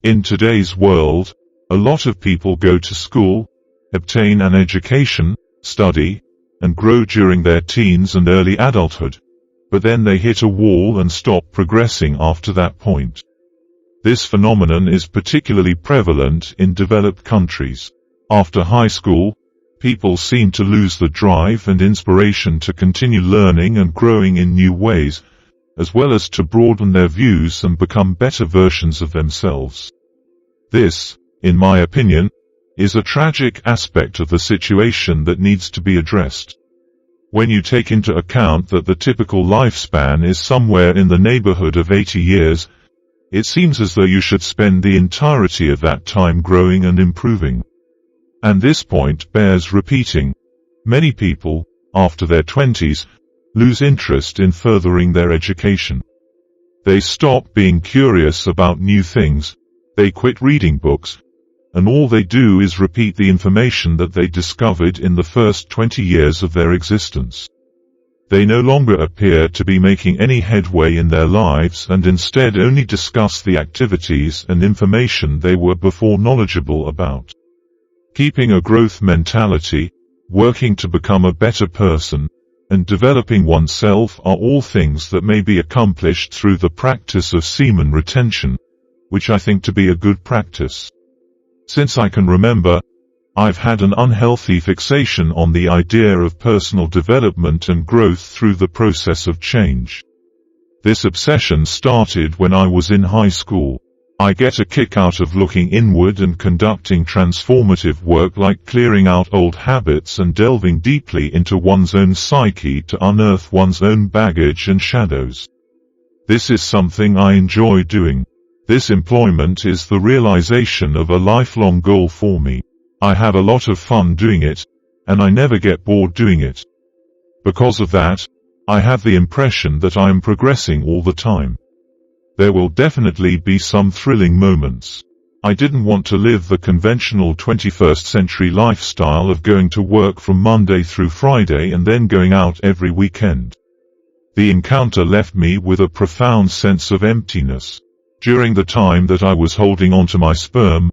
In today's world, a lot of people go to school, obtain an education, study, and grow during their teens and early adulthood, but then they hit a wall and stop progressing after that point. This phenomenon is particularly prevalent in developed countries. After high school, people seem to lose the drive and inspiration to continue learning and growing in new ways, as well as to broaden their views and become better versions of themselves. This, in my opinion, is a tragic aspect of the situation that needs to be addressed. When you take into account that the typical lifespan is somewhere in the neighborhood of 80 years, it seems as though you should spend the entirety of that time growing and improving. And this point bears repeating. Many people, after their 20s, lose interest in furthering their education. They stop being curious about new things, they quit reading books, and all they do is repeat the information that they discovered in the first 20 years of their existence. They no longer appear to be making any headway in their lives and instead only discuss the activities and information they were before knowledgeable about. Keeping a growth mentality, working to become a better person, and developing oneself are all things that may be accomplished through the practice of semen retention, which I think to be a good practice. Since I can remember, I've had an unhealthy fixation on the idea of personal development and growth through the process of change. This obsession started when I was in high school. I get a kick out of looking inward and conducting transformative work like clearing out old habits and delving deeply into one's own psyche to unearth one's own baggage and shadows. This is something I enjoy doing. This employment is the realization of a lifelong goal for me. I have a lot of fun doing it, and I never get bored doing it. Because of that, I have the impression that I am progressing all the time. There will definitely be some thrilling moments. I didn't want to live the conventional 21st century lifestyle of going to work from Monday through Friday and then going out every weekend. The encounter left me with a profound sense of emptiness. During the time that I was holding on to my sperm,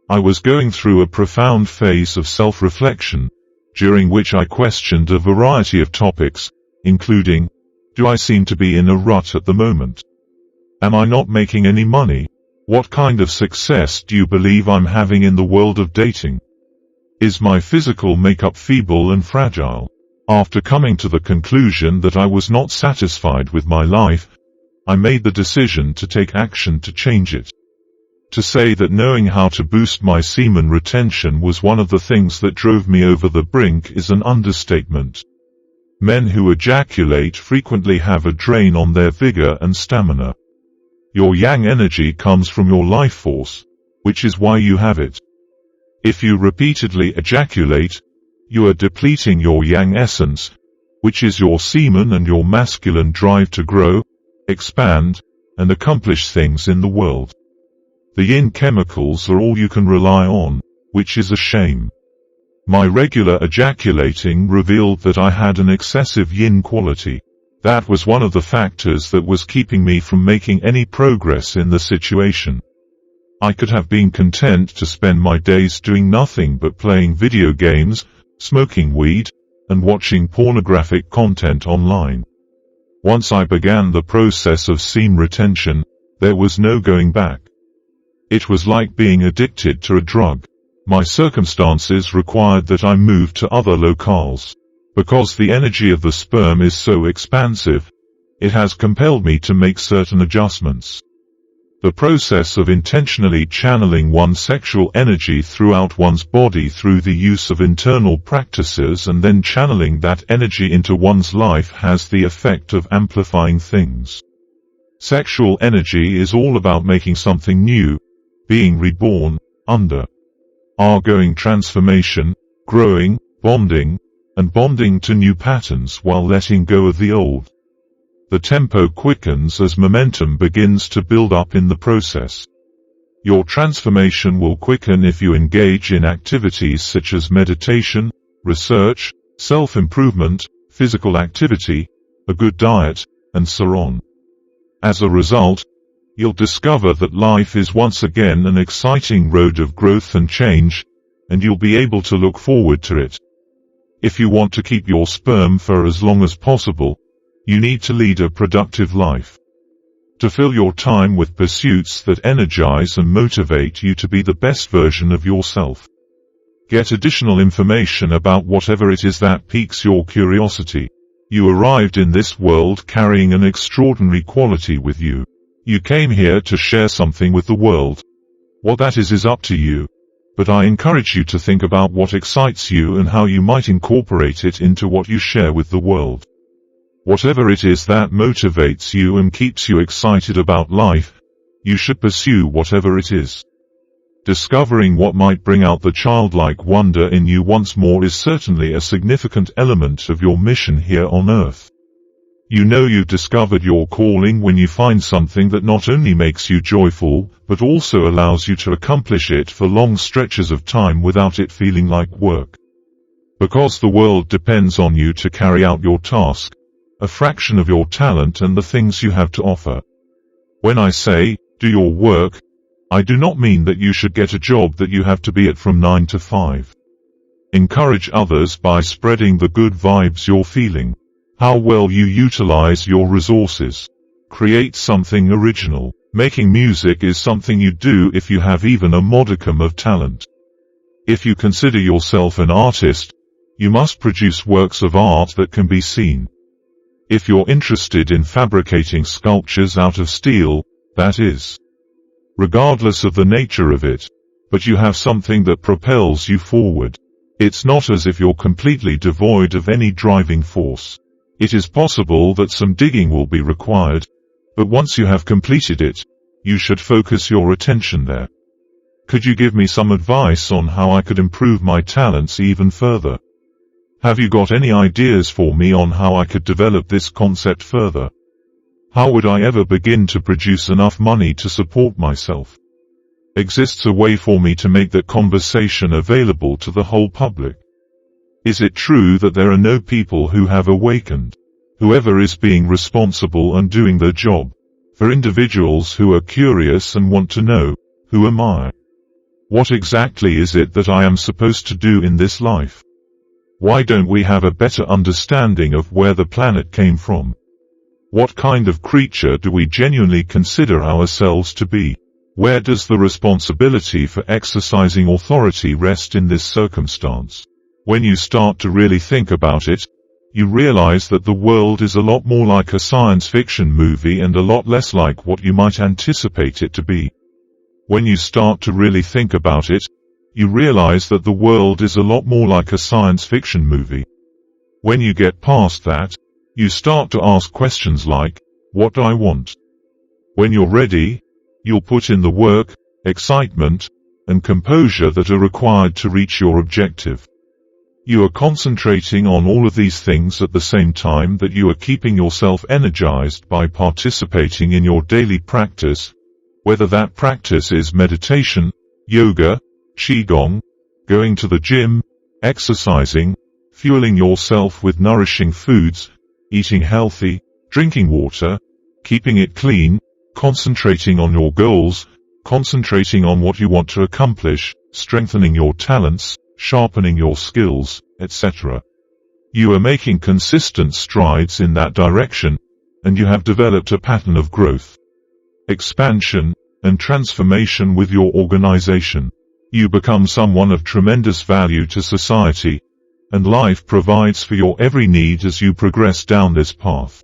I was going through a profound phase of self-reflection, during which I questioned a variety of topics, including, do I seem to be in a rut at the moment? Am I not making any money? What kind of success do you believe I'm having in the world of dating? Is my physical makeup feeble and fragile? After coming to the conclusion that I was not satisfied with my life, I made the decision to take action to change it. To say that knowing how to boost my semen retention was one of the things that drove me over the brink is an understatement. Men who ejaculate frequently have a drain on their vigor and stamina. Your yang energy comes from your life force, which is why you have it. If you repeatedly ejaculate, you are depleting your yang essence, which is your semen and your masculine drive to grow, expand, and accomplish things in the world. The yin chemicals are all you can rely on, which is a shame. My regular ejaculating revealed that I had an excessive yin quality. That was one of the factors that was keeping me from making any progress in the situation. I could have been content to spend my days doing nothing but playing video games, smoking weed, and watching pornographic content online. Once I began the process of semen retention, there was no going back. It was like being addicted to a drug. My circumstances required that I move to other locales. Because the energy of the sperm is so expansive, it has compelled me to make certain adjustments. The process of intentionally channeling one's sexual energy throughout one's body through the use of internal practices and then channeling that energy into one's life has the effect of amplifying things. Sexual energy is all about making something new, being reborn, undergoing transformation, growing, bonding, and bonding to new patterns while letting go of the old. The tempo quickens as momentum begins to build up in the process. Your transformation will quicken if you engage in activities such as meditation, research, self-improvement, physical activity, a good diet, and so on. As a result, you'll discover that life is once again an exciting road of growth and change, and you'll be able to look forward to it. If you want to keep your sperm for as long as possible, you need to lead a productive life. To fill your time with pursuits that energize and motivate you to be the best version of yourself. Get additional information about whatever it is that piques your curiosity. You arrived in this world carrying an extraordinary quality with you. You came here to share something with the world. What that is up to you. But I encourage you to think about what excites you and how you might incorporate it into what you share with the world. Whatever it is that motivates you and keeps you excited about life, you should pursue whatever it is. Discovering what might bring out the childlike wonder in you once more is certainly a significant element of your mission here on Earth. You know you've discovered your calling when you find something that not only makes you joyful, but also allows you to accomplish it for long stretches of time without it feeling like work. Because the world depends on you to carry out your task, a fraction of your talent and the things you have to offer. When I say, do your work, I do not mean that you should get a job that you have to be at from 9 to 5. Encourage others by spreading the good vibes you're feeling. How well you utilize your resources. Create something original. Making music is something you do if you have even a modicum of talent. If you consider yourself an artist, you must produce works of art that can be seen. If you're interested in fabricating sculptures out of steel, that is. Regardless of the nature of it, but you have something that propels you forward. It's not as if you're completely devoid of any driving force. It is possible that some digging will be required, but once you have completed it, you should focus your attention there. Could you give me some advice on how I could improve my talents even further? Have you got any ideas for me on how I could develop this concept further? How would I ever begin to produce enough money to support myself? Exists a way for me to make that conversation available to the whole public? Is it true that there are no people who have awakened? Whoever is being responsible and doing their job. For individuals who are curious and want to know, who am I? What exactly is it that I am supposed to do in this life? Why don't we have a better understanding of where the planet came from? What kind of creature do we genuinely consider ourselves to be? Where does the responsibility for exercising authority rest in this circumstance? When you start to really think about it, you realize that the world is a lot more like a science fiction movie and a lot less like what you might anticipate it to be. When you start to really think about it, you realize that the world is a lot more like a science fiction movie. When you get past that, you start to ask questions like, what do I want? When you're ready, you'll put in the work, excitement, and composure that are required to reach your objective. You are concentrating on all of these things at the same time that you are keeping yourself energized by participating in your daily practice, whether that practice is meditation, yoga, qigong, going to the gym, exercising, fueling yourself with nourishing foods, eating healthy, drinking water, keeping it clean, concentrating on your goals, concentrating on what you want to accomplish, strengthening your talents, sharpening your skills, etc. You are making consistent strides in that direction, and you have developed a pattern of growth, expansion, and transformation with your organization. You become someone of tremendous value to society, and life provides for your every need as you progress down this path.